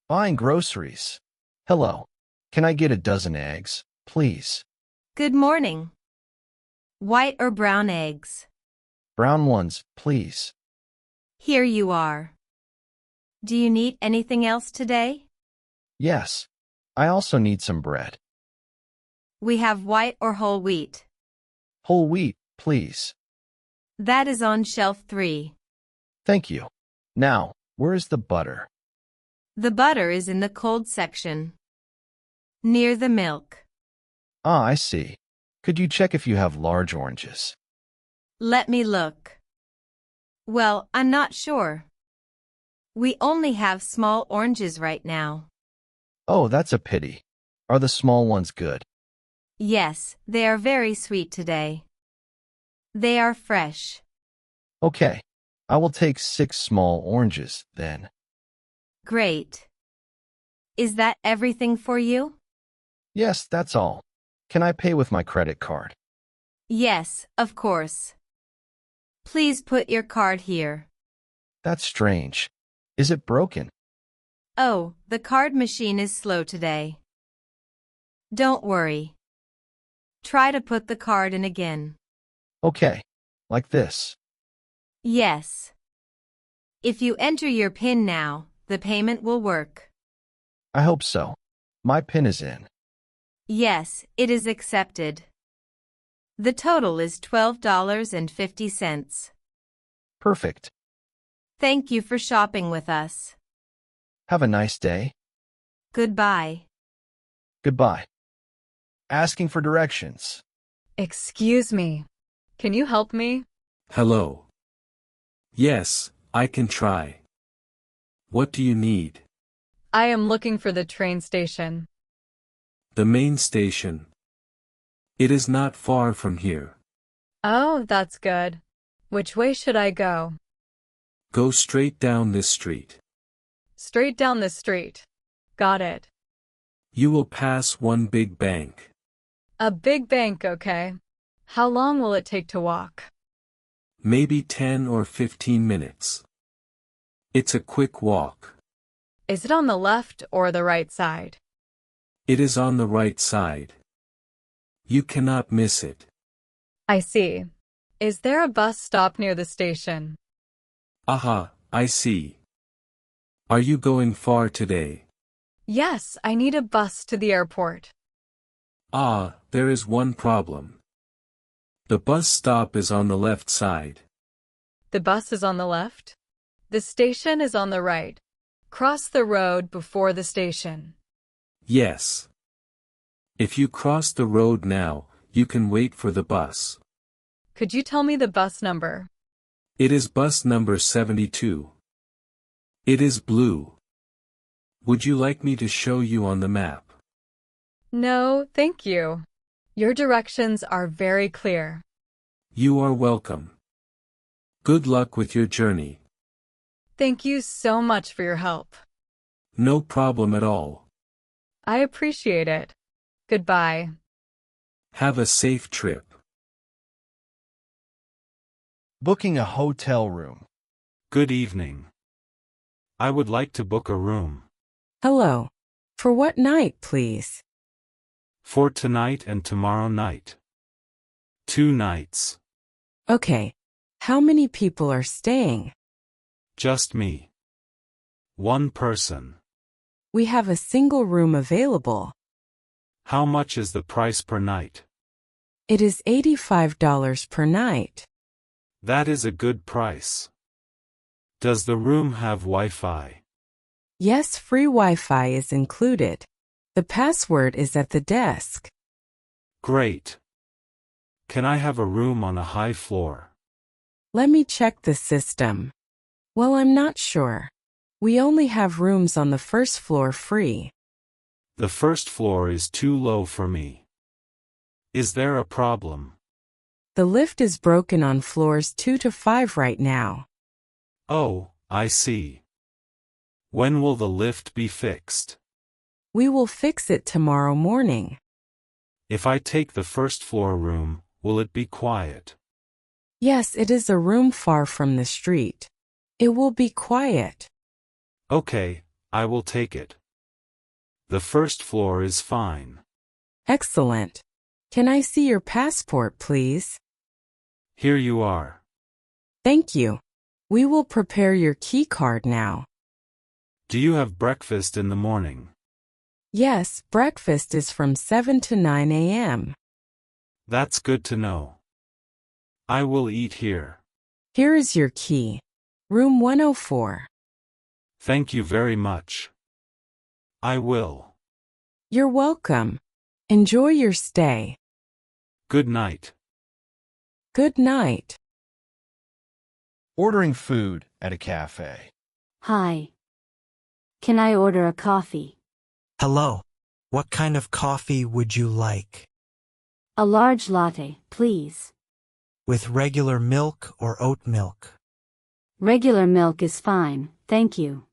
Buying groceries. Hello. Can I get a dozen eggs, please? Good morning. White or brown eggs? Brown ones, please. Here you are. Do you need anything else today? Yes. I also need some bread. We have white or whole wheat. Whole wheat, please. That is on shelf 3. Thank you. Now, where is the butter? The butter is in the cold section. Near the milk. Ah, I see. Could you check if you have large oranges? Let me look. Well, I'm not sure. We only have small oranges right now. Oh, that's a pity. Are the small ones good? Yes, they are very sweet today. They are fresh. Okay. I will take 6 small oranges, then. Great. Is that everything for you? Yes, that's all. Can I pay with my credit card? Yes, of course. Please put your card here. That's strange. Is it broken? Oh, the card machine is slow today. Don't worry. Try to put the card in again. Okay. Like this. Yes. If you enter your PIN now, the payment will work. I hope so. My PIN is in. Yes, it is accepted. The total is $12.50. Perfect. Thank you for shopping with us. Have a nice day. Goodbye. Goodbye. Asking for directions. Excuse me. Can you help me? Hello. Yes, I can try. What do you need? I am looking for the train station. The main station. It is not far from here. Oh, that's good. Which way should I go? Go straight down this street. Straight down the street. Got it. You will pass one big bank. A big bank, okay. How long will it take to walk? Maybe 10 or 15 minutes. It's a quick walk. Is it on the left or the right side? It is on the right side. You cannot miss it. I see. Is there a bus stop near the station? Aha, I see. Are you going far today? Yes, I need a bus to the airport. Ah, there is one problem. The bus stop is on the left side. The bus is on the left. The station is on the right. Cross the road before the station. Yes. If you cross the road now, you can wait for the bus. Could you tell me the bus number? It is bus number 72. It is blue. Would you like me to show you on the map? No, thank you. Your directions are very clear. You are welcome. Good luck with your journey. Thank you so much for your help. No problem at all. I appreciate it. Goodbye. Have a safe trip. Booking a hotel room. Good evening. I would like to book a room. Hello. For what night, please? For tonight and tomorrow night. 2 nights. Okay. How many people are staying? Just me. 1 person. We have a single room available. How much is the price per night? It is $85 per night. That is a good price. Does the room have Wi-Fi? Yes, free Wi-Fi is included. The password is at the desk. Great. Can I have a room on a high floor? Let me check the system. Well, I'm not sure. We only have rooms on the first floor free. The first floor is too low for me. Is there a problem? The lift is broken on floors 2 to 5 right now. Oh, I see. When will the lift be fixed? We will fix it tomorrow morning. If I take the first floor room, will it be quiet? Yes, it is a room far from the street. It will be quiet. Okay, I will take it. The first floor is fine. Excellent. Can I see your passport, please? Here you are. Thank you. We will prepare your key card now. Do you have breakfast in the morning? Yes, breakfast is from 7 to 9 a.m. That's good to know. I will eat here. Here is your key. Room 104. Thank you very much. I will. You're welcome. Enjoy your stay. Good night. Good night. Ordering food at a cafe. Hi. Can I order a coffee? Hello. What kind of coffee would you like? A large latte, please. With regular milk or oat milk? Regular milk is fine, thank you.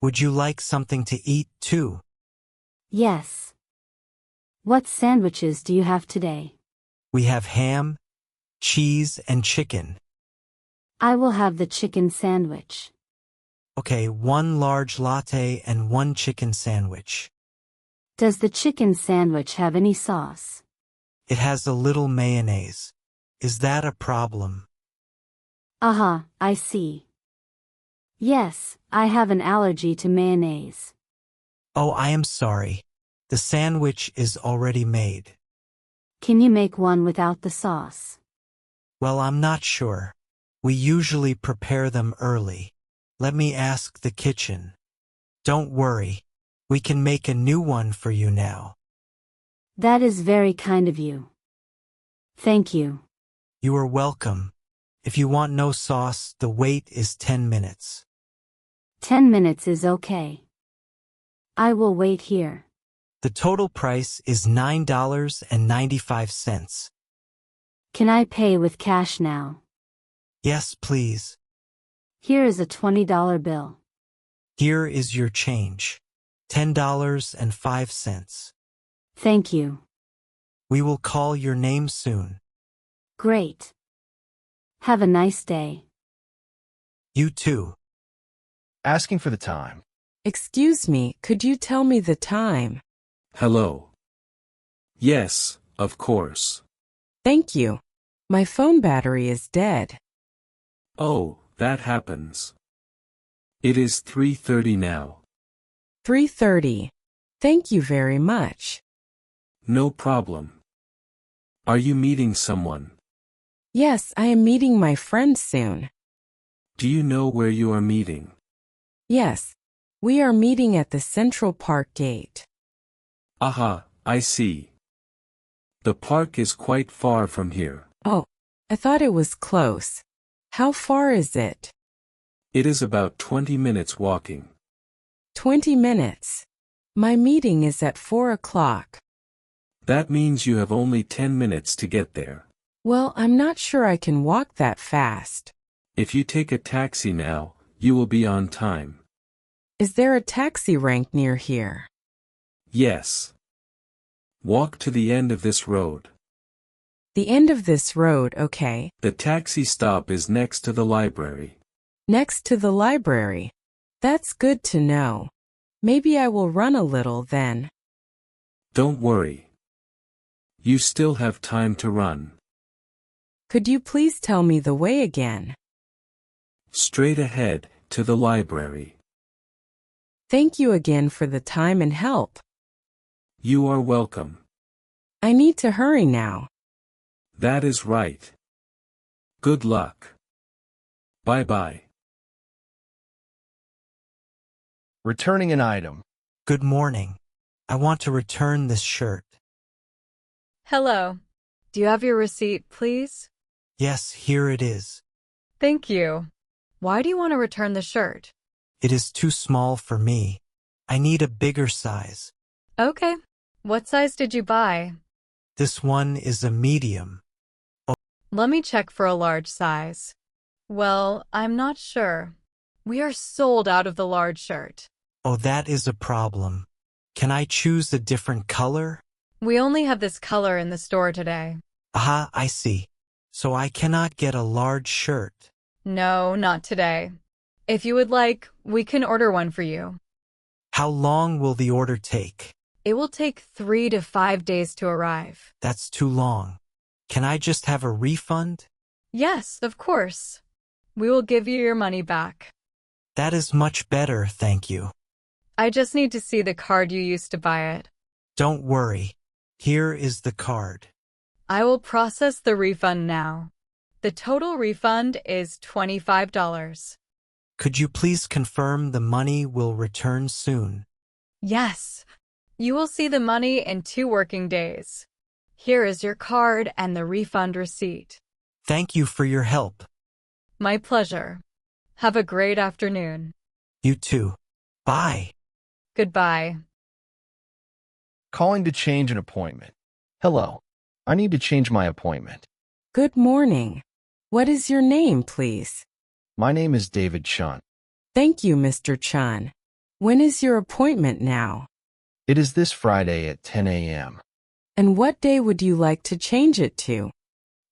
Would you like something to eat too? Yes. What sandwiches do you have today? We have ham, cheese, and chicken. I will have the chicken sandwich. Okay, 1 large latte and 1 chicken sandwich. Does the chicken sandwich have any sauce? It has a little mayonnaise. Is that a problem? Aha, I see. Yes, I have an allergy to mayonnaise. Oh, I am sorry. The sandwich is already made. Can you make one without the sauce? Well, I'm not sure. We usually prepare them early. Let me ask the kitchen. Don't worry. We can make a new one for you now. That is very kind of you. Thank you. You are welcome. If you want no sauce, the wait is 10 minutes. 10 minutes is okay. I will wait here. The total price is $9.95. Can I pay with cash now? Yes, please. Here is a $20 bill. Here is your change. $10.05. Thank you. We will call your name soon. Great. Have a nice day. You too. Asking for the time. Excuse me, could you tell me the time? Hello. Yes, of course. Thank you. My phone battery is dead. Oh, that happens. It is 3:30 now. 3:30. Thank you very much. No problem. Are you meeting someone? Yes, I am meeting my friend soon. Do you know where you are meeting? Yes. We are meeting at the Central Park gate. Aha, I see. The park is quite far from here. Oh, I thought it was close. How far is it? It is about 20 minutes walking. 20 minutes. My meeting is at 4 o'clock. That means you have only 10 minutes to get there. Well, I'm not sure I can walk that fast. If you take a taxi now, you will be on time. Is there a taxi rank near here? Yes. Walk to the end of this road. The end of this road, okay. The taxi stop is next to the library. Next to the library. That's good to know. Maybe I will run a little then. Don't worry. You still have time to run. Could you please tell me the way again? Straight ahead, to the library. Thank you again for the time and help. You are welcome. I need to hurry now. That is right. Good luck. Bye-bye. Returning an item. Good morning. I want to return this shirt. Hello. Do you have your receipt, please? Yes, here it is. Thank you. Why do you want to return the shirt? It is too small for me. I need a bigger size. Okay. What size did you buy? This one is a medium. Let me check for a large size. Well, I'm not sure. We are sold out of the large shirt. Oh, that is a problem. Can I choose a different color? We only have this color in the store today. Aha, I see. So I cannot get a large shirt. No, not today. If you would like, we can order one for you. How long will the order take? It will take 3 to 5 days to arrive. That's too long. Can I just have a refund? Yes, of course. We will give you your money back. That is much better, thank you. I just need to see the card you used to buy it. Don't worry. Here is the card. I will process the refund now. The total refund is $25. Could you please confirm the money will return soon? Yes. You will see the money in 2 working days. Here is your card and the refund receipt. Thank you for your help. My pleasure. Have a great afternoon. You too. Bye. Goodbye. Calling to change an appointment. Hello. I need to change my appointment. Good morning. What is your name, please? My name is David Chun. Thank you, Mr. Chun. When is your appointment now? It is this Friday at 10 a.m. And what day would you like to change it to?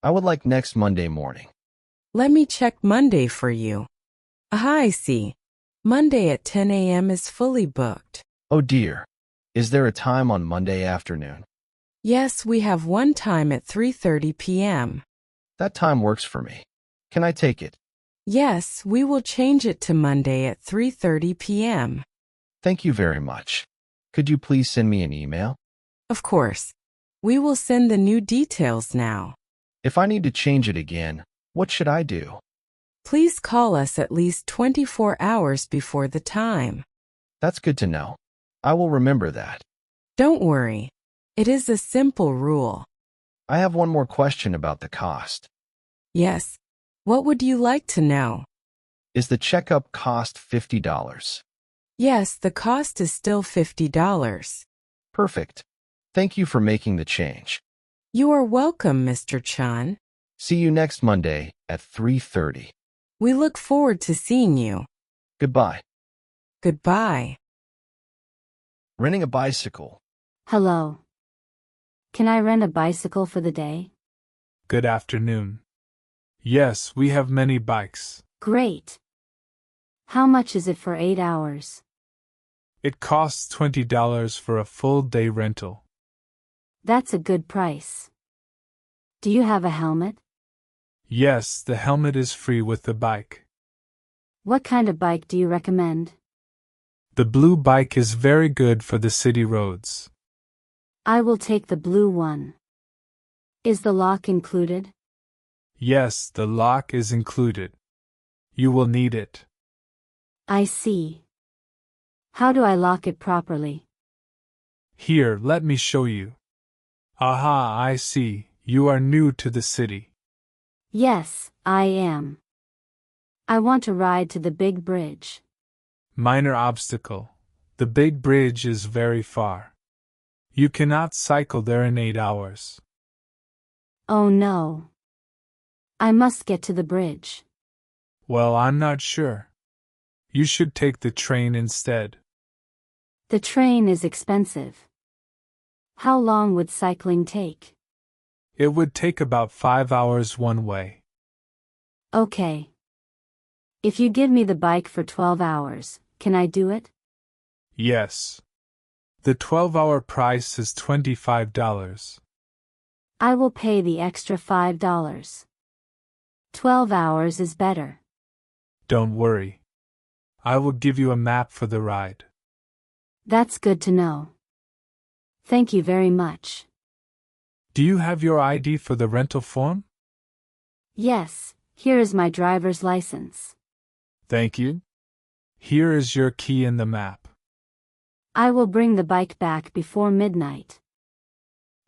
I would like next Monday morning. Let me check Monday for you. I see. Monday at 10 a.m. is fully booked. Oh dear. Is there a time on Monday afternoon? Yes, we have one time at 3:30 p.m. That time works for me. Can I take it? Yes, we will change it to Monday at 3:30 p.m. Thank you very much. Could you please send me an email? Of course. We will send the new details now. If I need to change it again, what should I do? Please call us at least 24 hours before the time. That's good to know. I will remember that. Don't worry. It is a simple rule. I have one more question about the cost. Yes. What would you like to know? Is the checkup cost $50? Yes, the cost is still $50. Perfect. Thank you for making the change. You are welcome, Mr. Chun. See you next Monday at 3:30. We look forward to seeing you. Goodbye. Goodbye. Renting a bicycle. Hello. Can I rent a bicycle for the day? Good afternoon. Yes, we have many bikes. Great. How much is it for 8 hours? It costs $20 for a full day rental. That's a good price. Do you have a helmet? Yes, the helmet is free with the bike. What kind of bike do you recommend? The blue bike is very good for the city roads. I will take the blue one. Is the lock included? Yes, the lock is included. You will need it. I see. How do I lock it properly? Here, let me show you. Aha, I see. You are new to the city. Yes, I am. I want to ride to the big bridge. Minor obstacle. The big bridge is very far. You cannot cycle there in 8 hours. Oh no. I must get to the bridge. Well, I'm not sure. You should take the train instead. The train is expensive. How long would cycling take? It would take about 5 hours one way. Okay. If you give me the bike for 12 hours, can I do it? Yes. The 12-hour price is $25. I will pay the extra $5. 12 hours is better. Don't worry. I will give you a map for the ride. That's good to know. Thank you very much. Do you have your ID for the rental form? Yes, here is my driver's license. Thank you. Here is your key in the map. I will bring the bike back before midnight.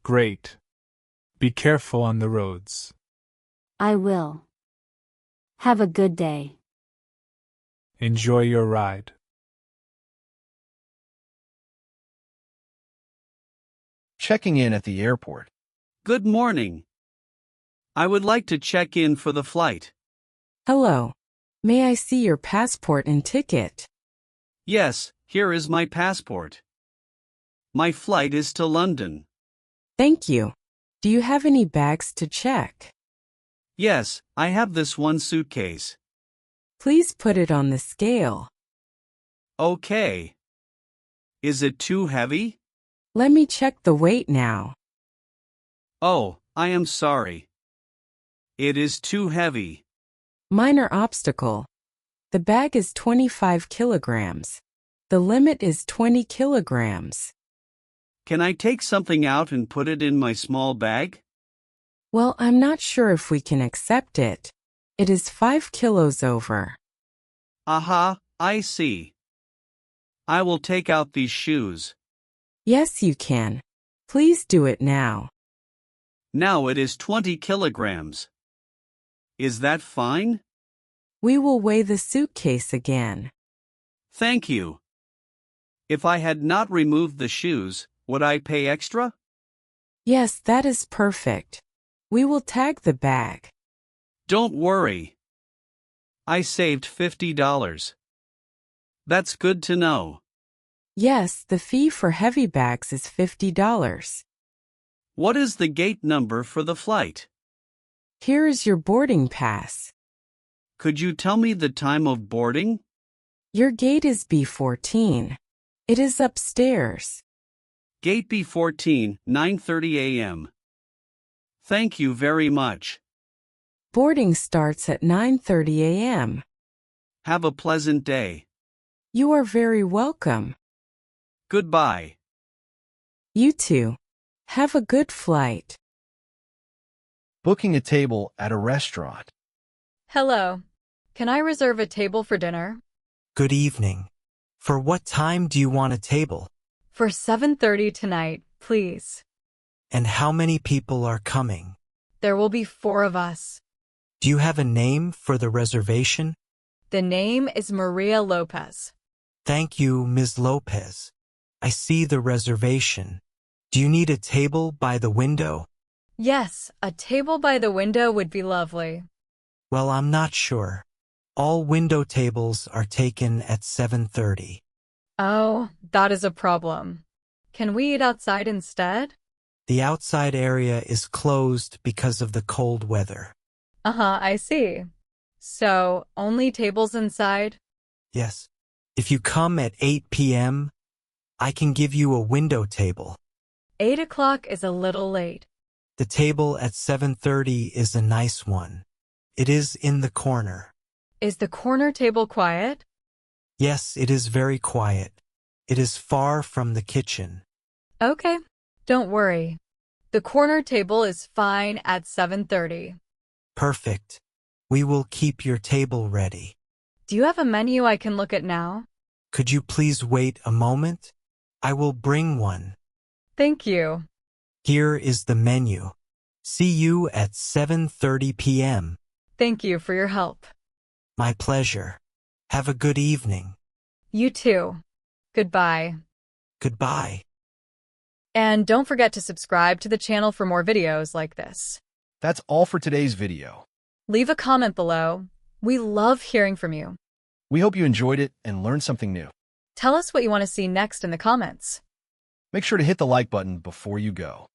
Great. Be careful on the roads. I will. Have a good day. Enjoy your ride. Checking in at the airport. Good morning. I would like to check in for the flight. Hello. May I see your passport and ticket? Yes, here is my passport. My flight is to London. Thank you. Do you have any bags to check? Yes, I have this one suitcase. Please put it on the scale. Okay. Is it too heavy? Let me check the weight now. Oh, I am sorry. It is too heavy. Minor obstacle. The bag is 25 kilograms. The limit is 20 kilograms. Can I take something out and put it in my small bag? Well, I'm not sure if we can accept it. It is 5 kilos over. Aha, I see. I will take out these shoes. Yes, you can. Please do it now. Now it is 20 kilograms. Is that fine? We will weigh the suitcase again. Thank you. If I had not removed the shoes, would I pay extra? Yes, that is perfect. We will tag the bag. Don't worry. I saved $50. That's good to know. Yes, the fee for heavy bags is $50. What is the gate number for the flight? Here is your boarding pass. Could you tell me the time of boarding? Your gate is B14. It is upstairs. Gate B14, 9:30 a.m. Thank you very much. Boarding starts at 9:30 a.m. Have a pleasant day. You are very welcome. Goodbye. You too. Have a good flight. Booking a table at a restaurant. Hello. Can I reserve a table for dinner? Good evening. For what time do you want a table? For 7:30 tonight, please. And how many people are coming? There will be 4 of us. Do you have a name for the reservation? The name is Maria Lopez. Thank you, Ms. Lopez. I see the reservation. Do you need a table by the window? Yes, a table by the window would be lovely. Well, I'm not sure. All window tables are taken at 7:30. Oh, that is a problem. Can we eat outside instead? The outside area is closed because of the cold weather. I see. So, only tables inside? Yes. If you come at 8 p.m., I can give you a window table. 8 o'clock is a little late. The table at 7:30 is a nice one. It is in the corner. Is the corner table quiet? Yes, it is very quiet. It is far from the kitchen. Okay, don't worry. The corner table is fine at 7:30. Perfect. We will keep your table ready. Do you have a menu I can look at now? Could you please wait a moment? I will bring one. Thank you. Here is the menu. See you at 7:30 p.m. Thank you for your help. My pleasure. Have a good evening. You too. Goodbye. Goodbye. And don't forget to subscribe to the channel for more videos like this. That's all for today's video. Leave a comment below. We love hearing from you. We hope you enjoyed it and learned something new. Tell us what you want to see next in the comments. Make sure to hit the like button before you go.